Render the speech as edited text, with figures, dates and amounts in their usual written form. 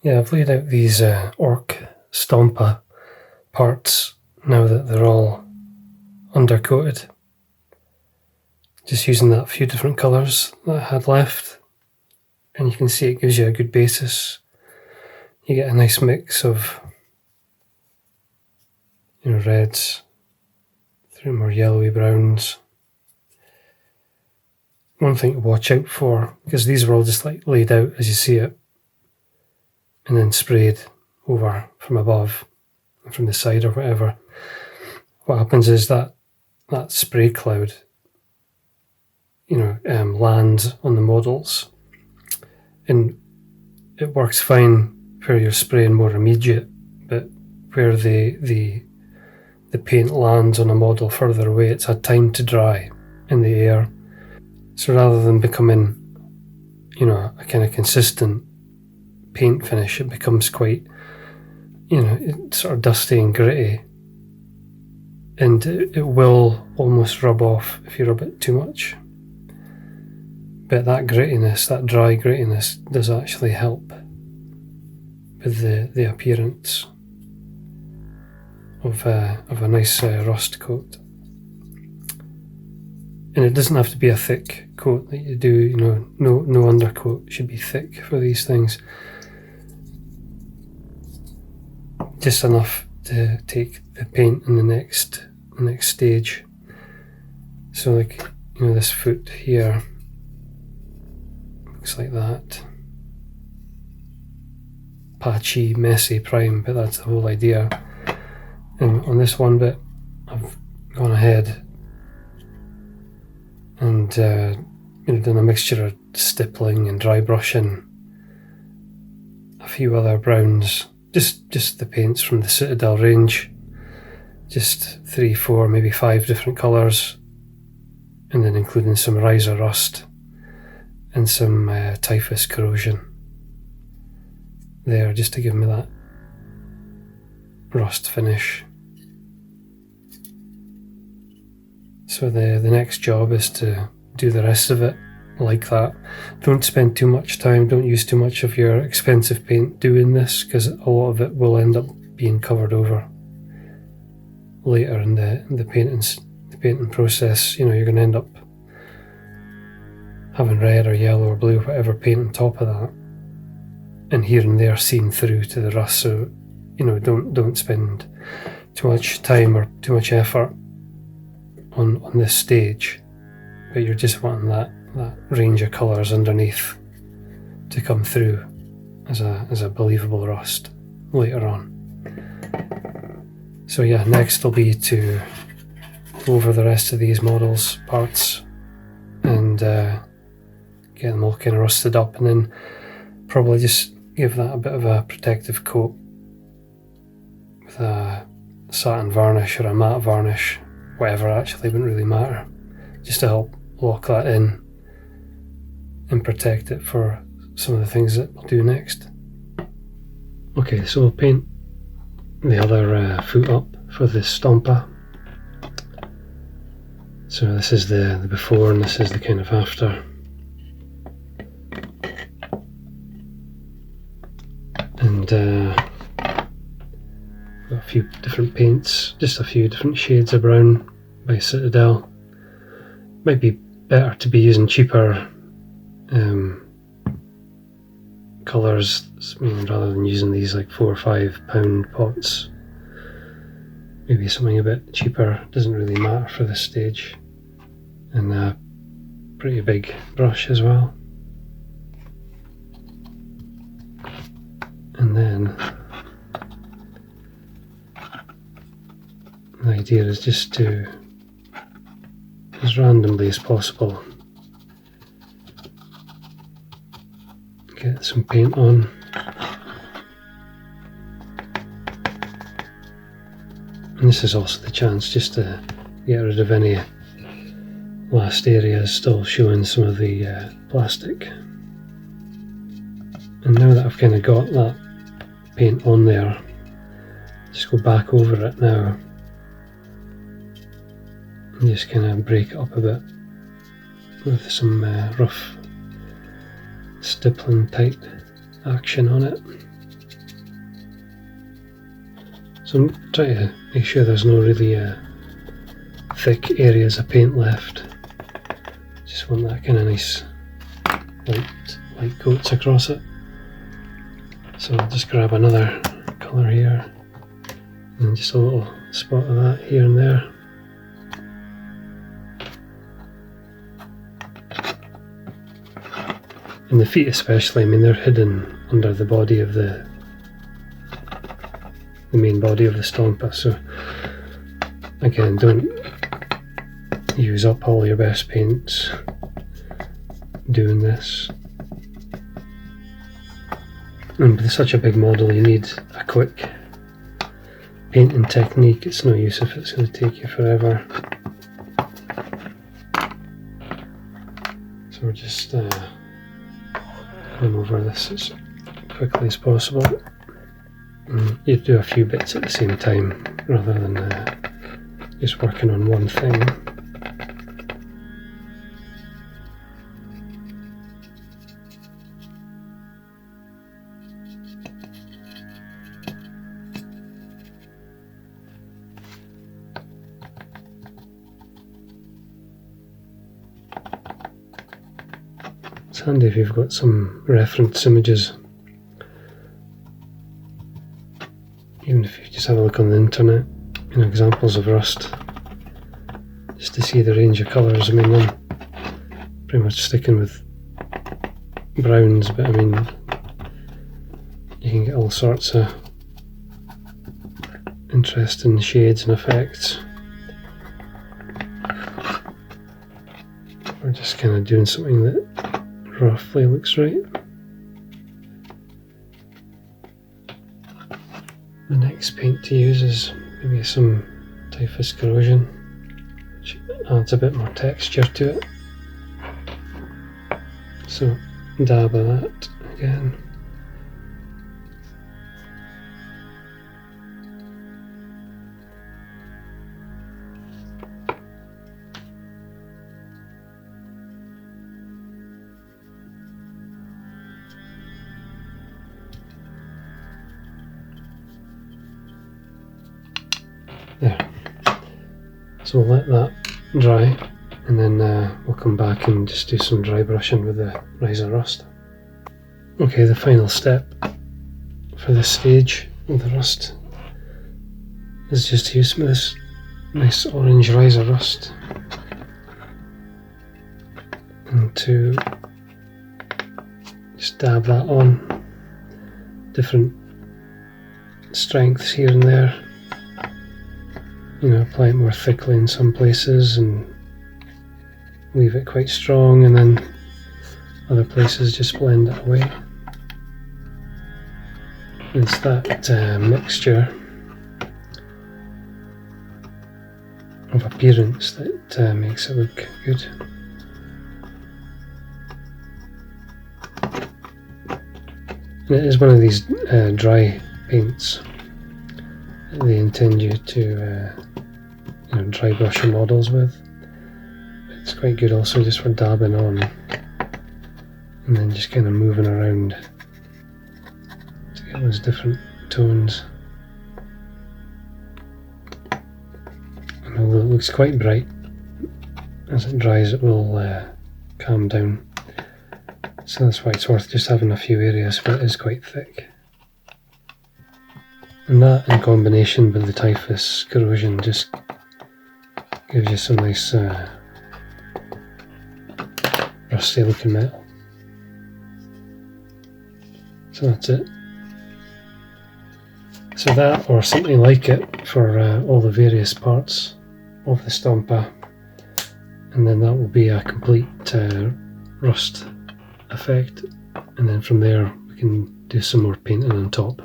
Yeah, I've laid out these orc stompa parts now that they're all undercoated. Just using that few different colours that I had left, and you can see it gives you a good basis. You get a nice mix of reds through more yellowy browns. One thing to watch out for, because these were all just like laid out as you see it, and then sprayed over from above, from the side or whatever. What happens is that spray cloud, lands on the models, and it works fine where you're spraying more immediate, but where the paint lands on a model further away, it's had time to dry in the air. So rather than becoming, a kind of consistent paint finish, it becomes quite, sort of dusty and gritty. And it will almost rub off if you rub it too much. But that grittiness, that dry grittiness, does actually help with the appearance of a nice rust coat. And it doesn't have to be a thick coat that you do, no undercoat should be thick for these things. Just enough to take the paint in the next stage. So like, this foot here looks like that. Patchy, messy prime, but that's the whole idea. And on this one bit, I've gone ahead and done a mixture of stippling and dry brushing, a few other browns, just the paints from the Citadel range, just 3, 4, maybe 5 different colours, and then including some riser rust and some typhus corrosion there, just to give me that rust finish. So the next job is to do the rest of it like that. Don't spend too much time, don't use too much of your expensive paint doing this, because a lot of it will end up being covered over later in the painting process. You're going to end up having red or yellow or blue, whatever paint on top of that, and here and there seen through to the rust. So don't spend too much time or too much effort on this stage, but you're just wanting that range of colours underneath to come through as a believable rust later on. So yeah, next will be to go over the rest of these models parts and get them all kind of rusted up, and then probably just give that a bit of a protective coat with a satin varnish or a matte varnish, whatever actually wouldn't really matter, just to help lock that in and protect it for some of the things that we'll do next. Okay, so we'll paint the other foot up for this stompa. So this is the before and this is the kind of after. And got a few different paints, just a few different shades of brown by Citadel. Might be better to be using cheaper colours, rather than using these like £4 or £5 pots. Maybe something a bit cheaper, doesn't really matter for this stage. And a pretty big brush as well. And then the idea is just to, as randomly as possible, get some paint on. And this is also the chance just to get rid of any last areas still showing some of the plastic. And now that I've kind of got that paint on there, just go back over it now and just kind of break it up a bit with some rough stippling type action on it. So try to make sure there's no really thick areas of paint left. Just want that kind of nice light coats across it. So I'll just grab another colour here and just a little spot of that here and there. And the feet especially, I mean, they're hidden under the body of the main body of the Stomper, so again, don't use up all your best paints doing this. And with such a big model you need a quick painting technique. It's no use if it's going to take you forever. So we're just going over this as quickly as possible. And you do a few bits at the same time rather than just working on one thing. It's handy if you've got some reference images, even if you just have a look on the internet, examples of rust, just to see the range of colours. I mean, I'm pretty much sticking with browns, but I mean, you can get all sorts of interesting shades and effects. We're just kind of doing something that roughly looks right. The next paint to use is maybe some typhus corrosion, which adds a bit more texture to it. So dab of that again. There. So we'll let that dry, and then we'll come back and just do some dry brushing with the riser rust. Okay, the final step for this stage of the rust is just to use some of this nice orange riser rust and to just dab that on, different strengths here and there. Apply it more thickly in some places and leave it quite strong, and then other places just blend it away. It's that mixture of appearance that makes it look good. And it is one of these dry paints. They intend you to dry brush your models with. It's quite good also just for dabbing on and then just kind of moving around to get those different tones. And although it looks quite bright, as it dries it will calm down. So that's why it's worth just having a few areas where it is quite thick. And that, in combination with the typhus corrosion, just gives you some nice rusty looking metal. So that's it. So that, or something like it, for all the various parts of the Stomper, and then that will be a complete rust effect, and then from there we can do some more painting on top.